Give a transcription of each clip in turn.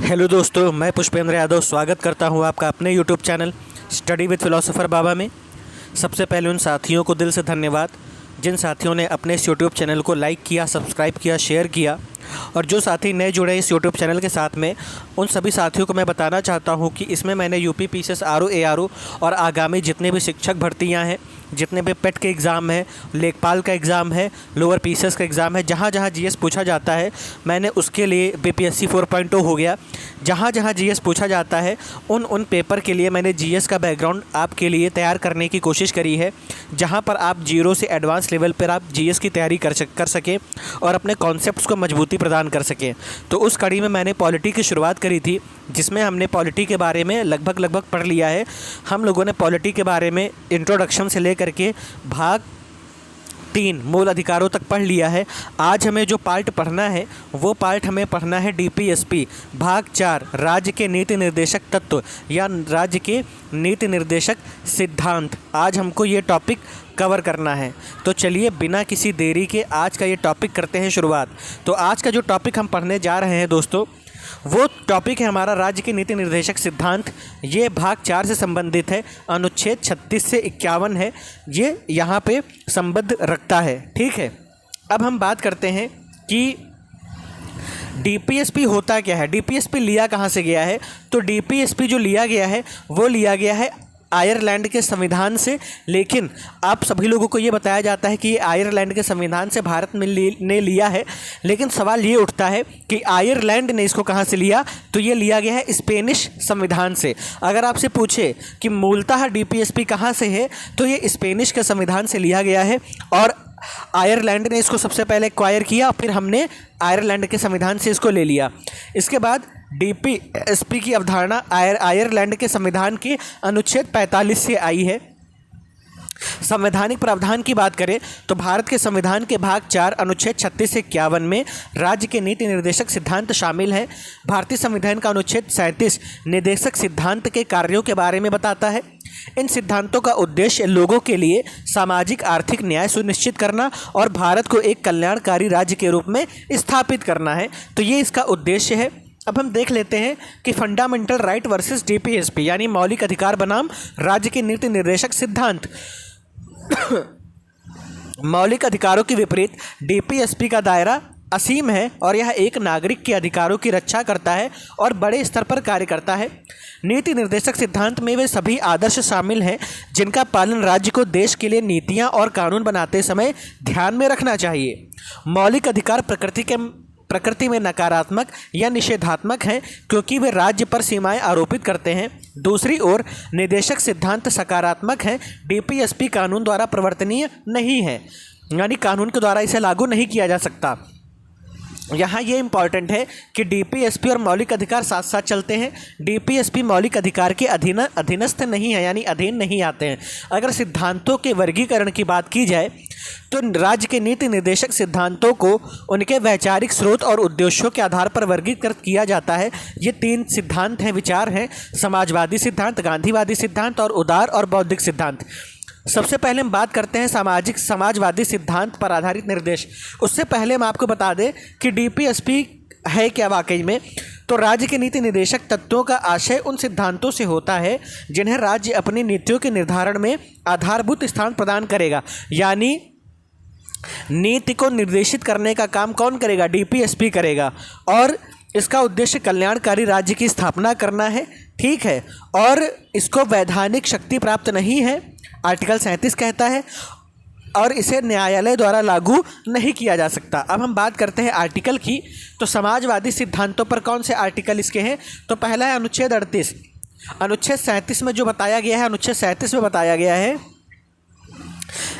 Hello दोस्तों, मैं पुष्पेंद्र यादव स्वागत करता हूं आपका अपने YouTube channel study with philosopher Baba में। सबसे पहले उन साथियों को दिल से धन्यवाद जिन साथियों ने अपने इस यूट्यूब चैनल को लाइक किया, सब्सक्राइब किया, शेयर किया। और जो साथी नए जुड़े इस यूट्यूब चैनल के साथ में, उन सभी साथियों को मैं बताना चाहता हूं कि इसमें मैंने यूपी पीसीएस आरओ एआरओ और आगामी जितने भी शिक्षक भर्तियां हैं, जितने भी पेट के एग्ज़ाम है, लेखपाल का एग्ज़ाम है, लोअर पीसीएस का एग्ज़ाम है, जहाँ जहाँ जीएस पूछा जाता है मैंने उसके लिए बीपीएससी 4.0 हो गया, जहाँ जहाँ जीएस पूछा जाता है उन पेपर के लिए मैंने जीएस का बैकग्राउंड आपके लिए तैयार करने की कोशिश करी है, जहाँ पर आप जीरो से एडवांस लेवल पर आप जीएस की तैयारी कर सकें और अपने कॉन्सेप्ट्स को मजबूती प्रदान कर सकें। तो उस कड़ी में मैंने पॉलिटी की शुरुआत करी थी, जिसमें हमने पॉलिटी के बारे में लगभग पढ़ लिया है। हम लोगों ने पॉलिटी के बारे में इंट्रोडक्शन से लेकर के भाग 3 मूल अधिकारों तक पढ़ लिया है। आज हमें जो पार्ट पढ़ना है वो पार्ट हमें पढ़ना है डीपीएसपी भाग 4 राज्य के नीति निर्देशक तत्व या राज्य के नीति निर्देशक सिद्धांत। आज हमको ये टॉपिक कवर करना है। तो चलिए बिना किसी देरी के आज का ये टॉपिक करते हैं शुरुआत। तो आज का जो टॉपिक हम पढ़ने जा रहे हैं दोस्तों, वो टॉपिक है हमारा राज्य के नीति निर्देशक सिद्धांत। ये भाग 4 से संबंधित है, अनुच्छेद 36 से 51 है, ये यहाँ पे संबद्ध रखता है। ठीक है, अब हम बात करते हैं कि डीपीएसपी होता क्या है, डीपीएसपी लिया कहाँ से गया है। तो डीपीएसपी जो लिया गया है वो लिया गया है आयरलैंड के संविधान से। लेकिन आप सभी लोगों को ये बताया जाता है कि ये आयरलैंड के संविधान से भारत में ने लिया है, लेकिन सवाल ये उठता है कि आयरलैंड ने इसको कहाँ से लिया। तो ये लिया गया है स्पेनिश संविधान से। अगर आपसे पूछे कि मूलतः डीपीएसपी कहाँ से है, तो ये स्पेनिश के संविधान से लिया गया है और आयरलैंड ने इसको सबसे पहले एक्वायर किया, फिर हमने आयरलैंड के संविधान से इसको ले लिया। इसके बाद डीपीएसपी की अवधारणा आयरलैंड के संविधान के अनुच्छेद 45 से आई है। संवैधानिक प्रावधान की बात करें तो भारत के संविधान के भाग 4 अनुच्छेद 36 से 51 में राज्य के नीति निर्देशक सिद्धांत शामिल हैं। भारतीय संविधान का अनुच्छेद 37 निर्देशक सिद्धांत के कार्यों के बारे में बताता है। इन सिद्धांतों का उद्देश्य लोगों के लिए सामाजिक आर्थिक न्याय सुनिश्चित करना और भारत को एक कल्याणकारी राज्य के रूप में स्थापित करना है। तो ये इसका उद्देश्य है। अब हम देख लेते हैं कि फंडामेंटल राइट वर्सेस डीपीएसपी यानी मौलिक अधिकार बनाम राज्य के नीति निर्देशक सिद्धांत। मौलिक अधिकारों के विपरीत डीपीएसपी का दायरा असीम है और यह एक नागरिक के अधिकारों की रक्षा करता है और बड़े स्तर पर कार्य करता है। नीति निर्देशक सिद्धांत में वे सभी आदर्श शामिल हैं जिनका पालन राज्य को देश के लिए नीतियां और कानून बनाते समय ध्यान में रखना चाहिए। मौलिक अधिकार प्रकृति में नकारात्मक या निषेधात्मक हैं क्योंकि वे राज्य पर सीमाएं आरोपित करते हैं। दूसरी ओर निर्देशक सिद्धांत सकारात्मक हैं। डीपीएसपी कानून द्वारा प्रवर्तनीय नहीं है, यानी कानून के द्वारा इसे लागू नहीं किया जा सकता। यहाँ ये इम्पॉर्टेंट है कि डीपीएसपी और मौलिक अधिकार साथ साथ चलते हैं। डीपीएसपी मौलिक अधिकार के अधीनस्थ नहीं है, यानी अधीन नहीं आते हैं। अगर सिद्धांतों के वर्गीकरण की बात की जाए तो राज्य के नीति निर्देशक सिद्धांतों को उनके वैचारिक स्रोत और उद्देश्यों के आधार पर वर्गीकृत किया जाता है। ये 3 सिद्धांत हैं, विचार हैं: समाजवादी सिद्धांत, गांधीवादी सिद्धांत और उदार और बौद्धिक सिद्धांत। सबसे पहले हम बात करते हैं समाजवादी सिद्धांत पर आधारित निर्देश। उससे पहले हम आपको बता दें कि डीपीएसपी है क्या वाकई में। तो राज्य के नीति निर्देशक तत्वों का आशय उन सिद्धांतों से होता है जिन्हें राज्य अपनी नीतियों के निर्धारण में आधारभूत स्थान प्रदान करेगा। यानी नीति को निर्देशित करने का काम कौन करेगा? डीपीएसपी करेगा। और इसका उद्देश्य कल्याणकारी राज्य की स्थापना करना है। ठीक है, और इसको वैधानिक शक्ति प्राप्त नहीं है, आर्टिकल 37 कहता है, और इसे न्यायालय द्वारा लागू नहीं किया जा सकता। अब हम बात करते हैं आर्टिकल की। तो समाजवादी सिद्धांतों पर कौन से आर्टिकल इसके हैं? तो पहला है अनुच्छेद 38। अनुच्छेद 37 में जो बताया गया है, अनुच्छेद 37 में बताया गया है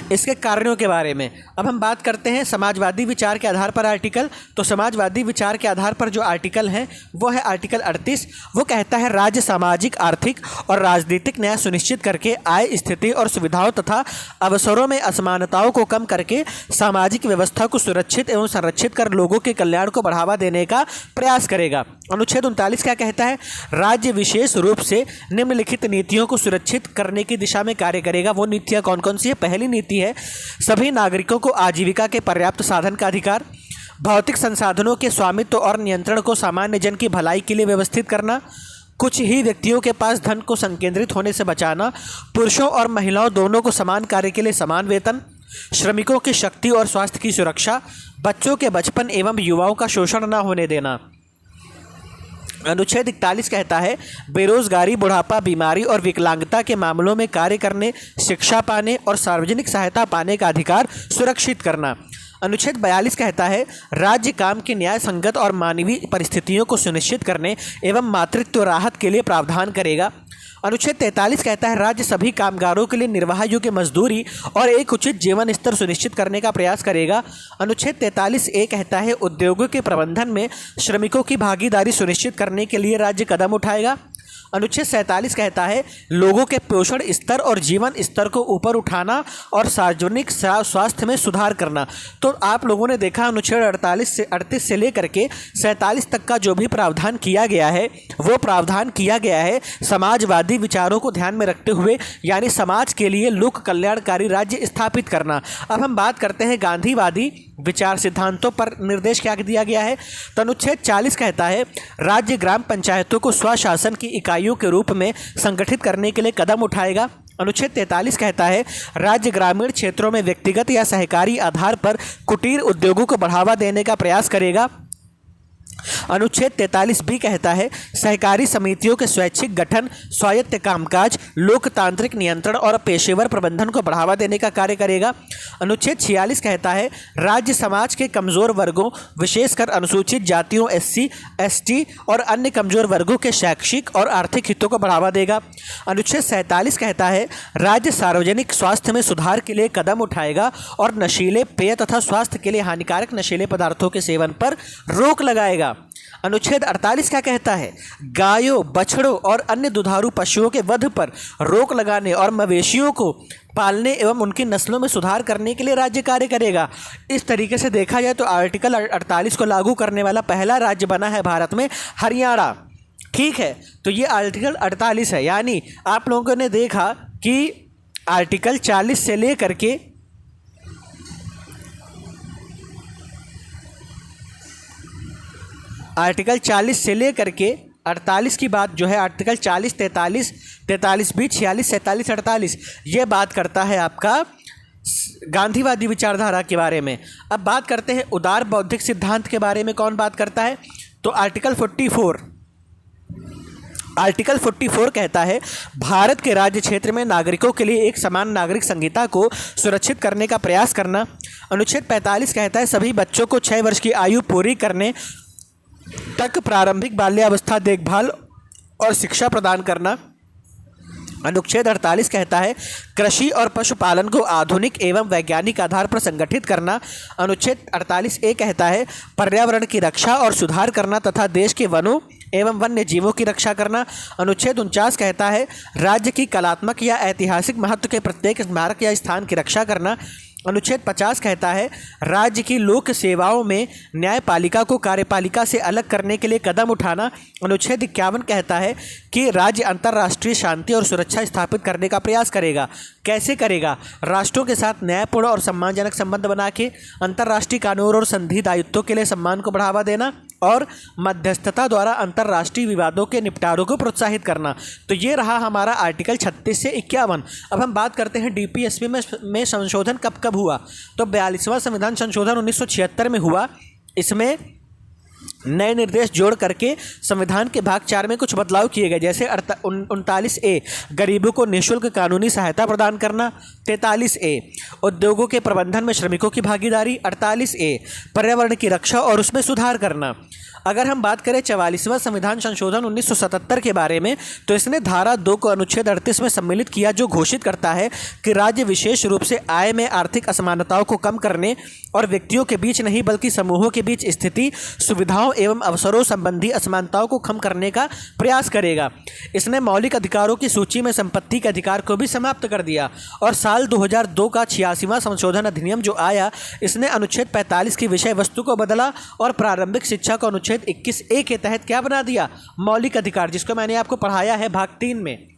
इसके कार्यों के बारे में। अब हम बात करते हैं समाजवादी विचार के आधार पर आर्टिकल। तो समाजवादी विचार के आधार पर जो आर्टिकल है वो है आर्टिकल 38। वो कहता है राज्य सामाजिक, आर्थिक और राजनीतिक न्याय सुनिश्चित करके आय, स्थिति और सुविधाओं तथा अवसरों में असमानताओं को कम करके सामाजिक व्यवस्था को सुरक्षित एवं संरक्षित कर लोगों के कल्याण को बढ़ावा देने का प्रयास करेगा। अनुच्छेद 39 क्या कहता है? राज्य विशेष रूप से निम्नलिखित नीतियों को सुरक्षित करने की दिशा में कार्य करेगा। वो नीतियाँ कौन कौन सी है? पहली नीति है सभी नागरिकों को आजीविका के पर्याप्त साधन का अधिकार। भौतिक संसाधनों के स्वामित्व और नियंत्रण को सामान्य जन की भलाई के लिए व्यवस्थित करना, कुछ ही व्यक्तियों के पास धन को संकेंद्रित होने से बचाना, पुरुषों और महिलाओं दोनों को समान कार्य के लिए समान वेतन, श्रमिकों की शक्ति और स्वास्थ्य की सुरक्षा, बच्चों के बचपन एवं युवाओं का शोषण न होने देना। अनुच्छेद 41 कहता है बेरोजगारी, बुढ़ापा, बीमारी और विकलांगता के मामलों में कार्य करने, शिक्षा पाने और सार्वजनिक सहायता पाने का अधिकार सुरक्षित करना। अनुच्छेद 42 कहता है राज्य काम की न्याय संगत और मानवीय परिस्थितियों को सुनिश्चित करने एवं मातृत्व राहत के लिए प्रावधान करेगा। अनुच्छेद 43 कहता है राज्य सभी कामगारों के लिए निर्वाह योग्य मजदूरी और एक उचित जीवन स्तर सुनिश्चित करने का प्रयास करेगा। अनुच्छेद 43A कहता है उद्योगों के प्रबंधन में श्रमिकों की भागीदारी सुनिश्चित करने के लिए राज्य कदम उठाएगा। अनुच्छेद 47 कहता है लोगों के पोषण स्तर और जीवन स्तर को ऊपर उठाना और सार्वजनिक स्वास्थ्य में सुधार करना। तो आप लोगों ने देखा अनुच्छेद 38 से लेकर के 47 तक का जो भी प्रावधान किया गया है वो प्रावधान किया गया है समाजवादी विचारों को ध्यान में रखते हुए, यानी समाज के लिए लोक कल्याणकारी राज्य स्थापित करना। अब हम बात करते हैं गांधीवादी विचार सिद्धांतों पर निर्देश क्या दिया गया है। तो अनुच्छेद 40 कहता है राज्य ग्राम पंचायतों को स्वशासन की इकाइयों के रूप में संगठित करने के लिए कदम उठाएगा। अनुच्छेद 43 कहता है राज्य ग्रामीण क्षेत्रों में व्यक्तिगत या सहकारी आधार पर कुटीर उद्योगों को बढ़ावा देने का प्रयास करेगा। अनुच्छेद 43B कहता है सहकारी समितियों के स्वैच्छिक गठन, स्वायत्त कामकाज, लोकतांत्रिक नियंत्रण और पेशेवर प्रबंधन को बढ़ावा देने का कार्य करेगा। अनुच्छेद 46 कहता है राज्य समाज के कमजोर वर्गों, विशेषकर अनुसूचित जातियों, SC, ST और अन्य कमजोर वर्गों के शैक्षिक और आर्थिक हितों को बढ़ावा देगा। अनुच्छेद 47 कहता है राज्य सार्वजनिक स्वास्थ्य में सुधार के लिए कदम उठाएगा और नशीले पेय तथा स्वास्थ्य के लिए हानिकारक नशीले पदार्थों के सेवन पर रोक लगाएगा। अनुच्छेद 48 क्या कहता है गायों, बछड़ों और अन्य दुधारू पशुओं के वध पर रोक लगाने और मवेशियों को पालने एवं उनकी नस्लों में सुधार करने के लिए राज्य कार्य करेगा। इस तरीके से देखा जाए तो आर्टिकल 48 को लागू करने वाला पहला राज्य बना है भारत में हरियाणा। ठीक है, तो ये आर्टिकल 48 है। यानी आप लोगों ने देखा कि आर्टिकल 40 से लेकर के आर्टिकल 40 से लेकर के 48 की बात जो है आर्टिकल 40, 43B, 46, 47, 48 ये बात करता है आपका गांधीवादी विचारधारा के बारे में। अब बात करते हैं उदार बौद्धिक सिद्धांत के बारे में। कौन बात करता है? तो आर्टिकल 44 कहता है भारत के राज्य क्षेत्र में नागरिकों के लिए एक समान नागरिक संहिता को सुरक्षित करने का प्रयास करना। अनुच्छेद 45 कहता है सभी बच्चों को 6 वर्ष की आयु पूरी करने तक प्रारंभिक बाल्यावस्था देखभाल और शिक्षा प्रदान करना। अनुच्छेद 48 कहता है कृषि और पशुपालन को आधुनिक एवं वैज्ञानिक आधार पर संगठित करना। अनुच्छेद 48A कहता है पर्यावरण की रक्षा और सुधार करना तथा देश के वनों एवं वन्य जीवों की रक्षा करना। अनुच्छेद 49 कहता है राज्य की कलात्मक या ऐतिहासिक महत्व के प्रत्येक स्मारक या स्थान की रक्षा करना। अनुच्छेद 50 कहता है राज्य की लोक सेवाओं में न्यायपालिका को कार्यपालिका से अलग करने के लिए कदम उठाना। अनुच्छेद 51 कहता है कि राज्य अंतर्राष्ट्रीय शांति और सुरक्षा स्थापित करने का प्रयास करेगा। कैसे करेगा? राष्ट्रों के साथ न्यायपूर्ण और सम्मानजनक संबंध बना के, अंतर्राष्ट्रीय कानून और संधि दायित्वों के लिए सम्मान को बढ़ावा देना और मध्यस्थता द्वारा अंतर्राष्ट्रीय विवादों के निपटारों को प्रोत्साहित करना। तो ये रहा हमारा आर्टिकल 36 से 51। अब हम बात करते हैं DPSP में संशोधन कब कब हुआ। तो 42वां संविधान संशोधन 1976 में हुआ। इसमें नए निर्देश जोड़ करके संविधान के भाग 4 में कुछ बदलाव किए गए, जैसे 39A गरीबों को निःशुल्क कानूनी सहायता प्रदान करना। 43A उद्योगों के प्रबंधन में श्रमिकों की भागीदारी। 48A पर्यावरण की रक्षा और उसमें सुधार करना। अगर हम बात करें 44वां संविधान संशोधन 1977 के बारे में, तो इसने धारा 2 को अनुच्छेद 38 में सम्मिलित किया, जो घोषित करता है कि राज्य विशेष रूप से आय में आर्थिक असमानताओं को कम करने और व्यक्तियों के बीच नहीं बल्कि समूहों के बीच स्थिति, सुविधाओं एवं अवसरों संबंधी असमानताओं को कम करने का प्रयास करेगा। इसने मौलिक अधिकारों की सूची में संपत्ति के अधिकार को भी समाप्त कर दिया। और साल 2002 का 86वां संशोधन अधिनियम जो आया, इसने अनुच्छेद 45 की विषय वस्तु को बदला और प्रारंभिक शिक्षा को अनुच्छेद 21A के तहत क्या बना दिया? मौलिक अधिकार, जिसको मैंने आपको पढ़ाया है भाग 3 में।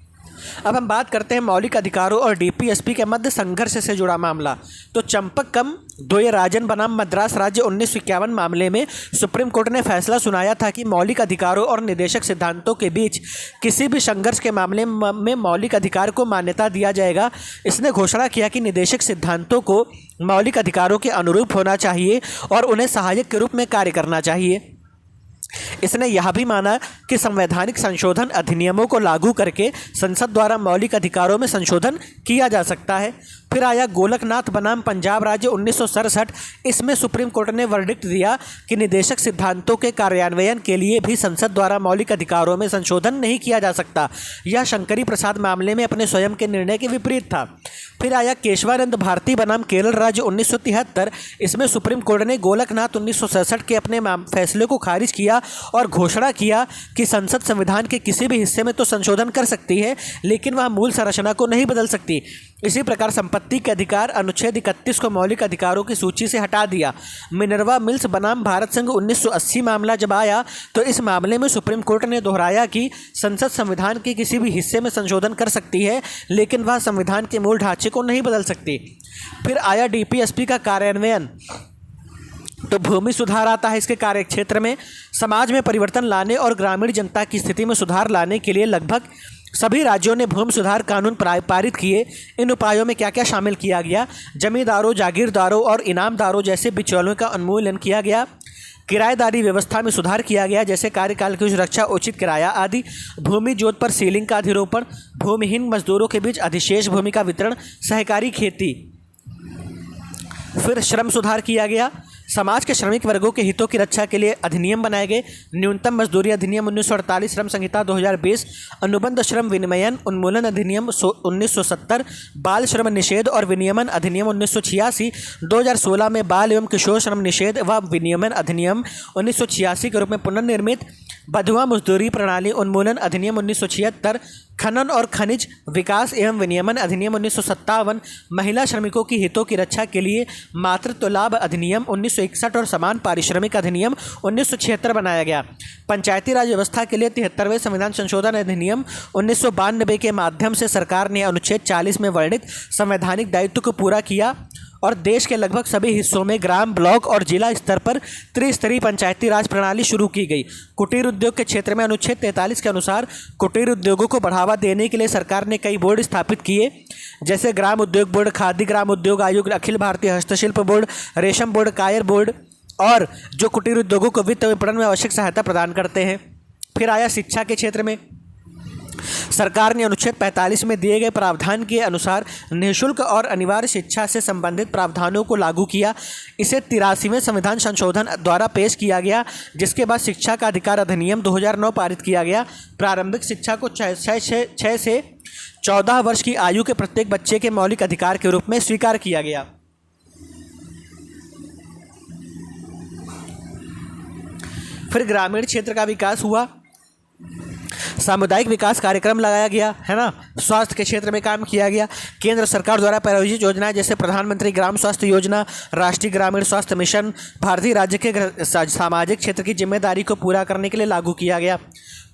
अब हम बात करते हैं मौलिक अधिकारों और डीपीएसपी के मध्य संघर्ष से जुड़ा मामला। तो चंपकम द्वयराजन बनाम मद्रास राज्य 1951 मामले में सुप्रीम कोर्ट ने फैसला सुनाया था कि मौलिक अधिकारों और निदेशक सिद्धांतों के बीच किसी भी संघर्ष के मामले में मौलिक अधिकार को मान्यता दिया जाएगा। इसने घोषणा किया कि निदेशक सिद्धांतों को मौलिक अधिकारों के अनुरूप होना चाहिए और उन्हें सहायक के रूप में कार्य करना चाहिए। इसने यह भी माना कि संवैधानिक संशोधन अधिनियमों को लागू करके संसद द्वारा मौलिक अधिकारों में संशोधन किया जा सकता है। फिर आया गोलकनाथ बनाम पंजाब राज्य 1967। इसमें सुप्रीम कोर्ट ने वर्डिक्ट दिया कि निदेशक सिद्धांतों के कार्यान्वयन के लिए भी संसद द्वारा मौलिक अधिकारों में संशोधन नहीं किया जा सकता। यह शंकरी प्रसाद मामले में अपने स्वयं के निर्णय के विपरीत था। फिर आया केशवानंद भारती बनाम केरल राज्य 1973। इसमें सुप्रीम कोर्ट ने गोलकनाथ 1967 के अपने फैसले को खारिज किया और घोषणा किया कि संसद संविधान के किसी भी हिस्से में तो संशोधन कर सकती है, लेकिन वह मूल संरचना को नहीं बदल सकती। इसी प्रकार संपत्ति के अधिकार अनुच्छेद 31 को मौलिक अधिकारों की सूची से हटा दिया। मिनर्वा मिल्स बनाम भारत संघ 1980 मामला जब आया तो इस मामले में सुप्रीम कोर्ट ने दोहराया कि संसद संविधान के किसी भी हिस्से में संशोधन कर सकती है, लेकिन वह संविधान के मूल ढांचे को नहीं बदल सकती। फिर आया डीपीएसपी का कार्यान्वयन। तो भूमि सुधार आता है इसके कार्य क्षेत्र में। समाज में परिवर्तन लाने और ग्रामीण जनता की स्थिति में सुधार लाने के लिए लगभग सभी राज्यों ने भूमि सुधार कानून पारित किए। इन उपायों में क्या क्या शामिल किया गया? जमींदारों, जागीरदारों और इनामदारों जैसे बिचौलियों का उन्मूलन किया गया। किराएदारी व्यवस्था में सुधार किया गया, जैसे कार्यकाल की सुरक्षा, उचित किराया आदि। भूमि जोत पर सीलिंग का अधिरोपण, भूमिहीन मजदूरों के बीच अधिशेष भूमि का वितरण, सहकारी खेती। फिर श्रम सुधार किया गया। समाज के श्रमिक वर्गों के हितों की रक्षा के लिए अधिनियम बनाए गए। न्यूनतम मजदूरी अधिनियम 1948, श्रम संहिता 2020, अनुबंध श्रम विनिमयन उन्मूलन अधिनियम 1970, बाल श्रम निषेध और विनियमन अधिनियम 1986, 2016 में बाल एवं किशोर श्रम निषेध व विनियमन अधिनियम 1986 के रूप में पुनर्निर्मित, बधुआ मजदूरी प्रणाली उन्मूलन अधिनियम 1976, खनन और खनिज विकास एवं विनियमन अधिनियम 1957, महिला श्रमिकों की हितों की रक्षा के लिए मातृत्व लाभ अधिनियम 1961 और समान पारिश्रमिक अधिनियम 1976 बनाया गया। पंचायती राज व्यवस्था के लिए 73वें संविधान संशोधन अधिनियम 1992 के माध्यम से सरकार ने अनुच्छेद 40 में वर्णित संवैधानिक दायित्व को पूरा किया और देश के लगभग सभी हिस्सों में ग्राम, ब्लॉक और जिला स्तर पर त्रिस्तरीय पंचायती राज प्रणाली शुरू की गई। कुटीर उद्योग के क्षेत्र में अनुच्छेद 43 के अनुसार कुटीर उद्योगों को बढ़ावा देने के लिए सरकार ने कई बोर्ड स्थापित किए, जैसे ग्राम उद्योग बोर्ड, खादी ग्राम उद्योग आयोग, अखिल भारतीय हस्तशिल्प बोर्ड, रेशम बोर्ड, कायर बोर्ड, और जो कुटीर उद्योगों को वित्त विपणन में आवश्यक सहायता प्रदान करते हैं। फिर आया शिक्षा के क्षेत्र में। सरकार ने अनुच्छेद 45 में दिए गए प्रावधान के अनुसार निःशुल्क और अनिवार्य शिक्षा से संबंधित प्रावधानों को लागू किया। इसे 83वें संविधान संशोधन द्वारा पेश किया गया, जिसके बाद शिक्षा का अधिकार अधिनियम 2009 पारित किया गया। प्रारंभिक शिक्षा को 6 से 14 वर्ष की आयु के प्रत्येक बच्चे के मौलिक अधिकार के रूप में स्वीकार किया गया। फिर ग्रामीण क्षेत्र का विकास हुआ। सामुदायिक विकास कार्यक्रम लगाया गया, है ना। स्वास्थ्य के क्षेत्र में काम किया गया। केंद्र सरकार द्वारा प्रायोजित योजनाएं जैसे प्रधानमंत्री ग्राम स्वास्थ्य योजना, राष्ट्रीय ग्रामीण स्वास्थ्य मिशन भारतीय राज्य के सामाजिक क्षेत्र की जिम्मेदारी को पूरा करने के लिए लागू किया गया।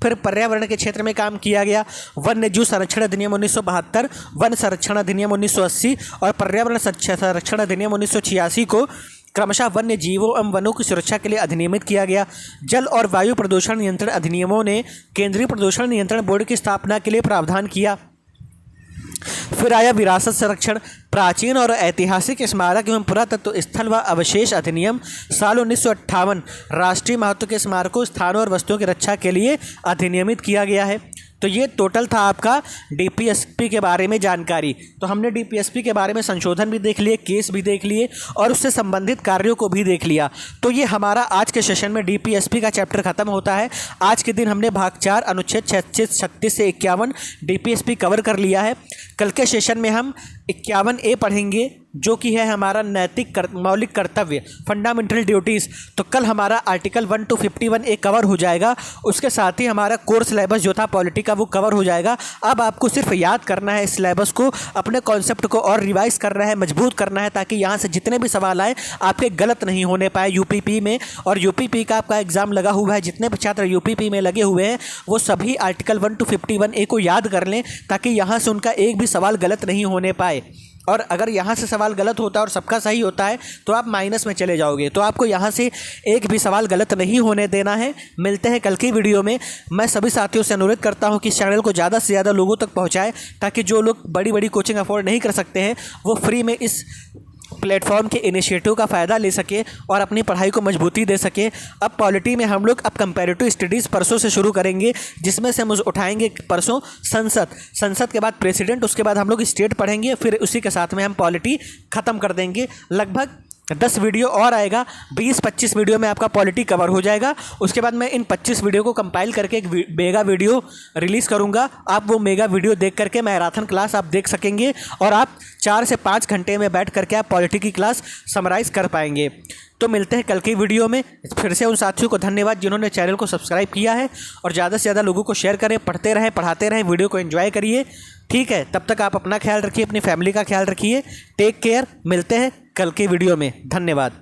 फिर पर्यावरण के क्षेत्र में काम किया गया। वन्य जीव संरक्षण अधिनियम 1972, वन संरक्षण अधिनियम 1980 और पर्यावरण संरक्षण अधिनियम 1986 को क्रमशः वन्य जीवों एवं वनों की सुरक्षा के लिए अधिनियमित किया गया। जल और वायु प्रदूषण नियंत्रण अधिनियमों ने केंद्रीय प्रदूषण नियंत्रण बोर्ड की स्थापना के लिए प्रावधान किया। फिर आया विरासत संरक्षण। प्राचीन और ऐतिहासिक स्मारक एवं पुरातत्व स्थल व अवशेष अधिनियम साल 1958 राष्ट्रीय महत्व के स्मारकों, स्थानों और वस्तुओं की रक्षा के लिए अधिनियमित किया गया है। तो ये टोटल था आपका डीपीएसपी के बारे में जानकारी। तो हमने डीपीएसपी के बारे में संशोधन भी देख लिए, केस भी देख लिए और उससे संबंधित कार्यों को भी देख लिया। तो ये हमारा आज के सेशन में डीपीएसपी का चैप्टर खत्म होता है। आज के दिन हमने भाग 4 अनुच्छेद 36 से 51 डीपीएसपी कवर कर लिया है। कल के सेशन में हम 51A पढ़ेंगे जो कि है हमारा मौलिक कर्तव्य, फंडामेंटल ड्यूटीज़। तो कल हमारा आर्टिकल 1 to 51 एक कवर हो जाएगा। उसके साथ ही हमारा कोर सिलेबस जो था पॉलिटी का वो कवर हो जाएगा। अब आपको सिर्फ याद करना है इस सिलेबस को, अपने कॉन्सेप्ट को और रिवाइज करना है, मजबूत करना है, ताकि यहाँ से जितने भी सवाल आए आपके गलत नहीं होने पाए यूपीपी में। और यूपीपी का आपका एग्जाम लगा हुआ है, जितने भी छात्र यूपीपी में लगे हुए हैं वो सभी आर्टिकल 1 to 51A को याद कर लें, ताकि यहाँ से उनका एक भी सवाल गलत नहीं होने पाए। और अगर यहाँ से सवाल गलत होता है और सबका सही होता है तो आप माइनस में चले जाओगे। तो आपको यहाँ से एक भी सवाल गलत नहीं होने देना है। मिलते हैं कल की वीडियो में। मैं सभी साथियों से अनुरोध करता हूँ कि इस चैनल को ज़्यादा से ज़्यादा लोगों तक पहुँचाएं, ताकि जो लोग बड़ी बड़ी कोचिंग अफोर्ड नहीं कर सकते हैं वो फ्री में इस प्लेटफॉर्म के इनिशिएटिव का फ़ायदा ले सके और अपनी पढ़ाई को मजबूती दे सके। अब पॉलिटी में हम लोग अब कंपैरेटिव स्टडीज़ परसों से शुरू करेंगे, जिसमें से हम उठाएंगे परसों संसद के बाद प्रेसिडेंट, उसके बाद हम लोग स्टेट पढ़ेंगे, फिर उसी के साथ में हम पॉलिटी ख़त्म कर देंगे। लगभग 10 वीडियो और आएगा, 20-25 वीडियो में आपका पॉलिटी कवर हो जाएगा। उसके बाद मैं इन 25 वीडियो को कंपाइल करके एक मेगा वीडियो रिलीज़ करूंगा। आप वो मेगा वीडियो देख करके मैराथन क्लास आप देख सकेंगे और आप 4 से 5 घंटे में बैठ करके आप पॉलिटी की क्लास समराइज़ कर पाएंगे। तो मिलते हैं कल की वीडियो में। फिर से उन साथियों को धन्यवाद जिन्होंने चैनल को सब्सक्राइब किया है, और ज़्यादा से ज़्यादा लोगों को शेयर करें, पढ़ते रहें, पढ़ाते रहें, वीडियो को एंजॉय करिए। ठीक है, तब तक आप अपना ख्याल रखिए, अपनी फैमिली का ख्याल रखिए। Take care. मिलते हैं कल की वीडियो में। धन्यवाद।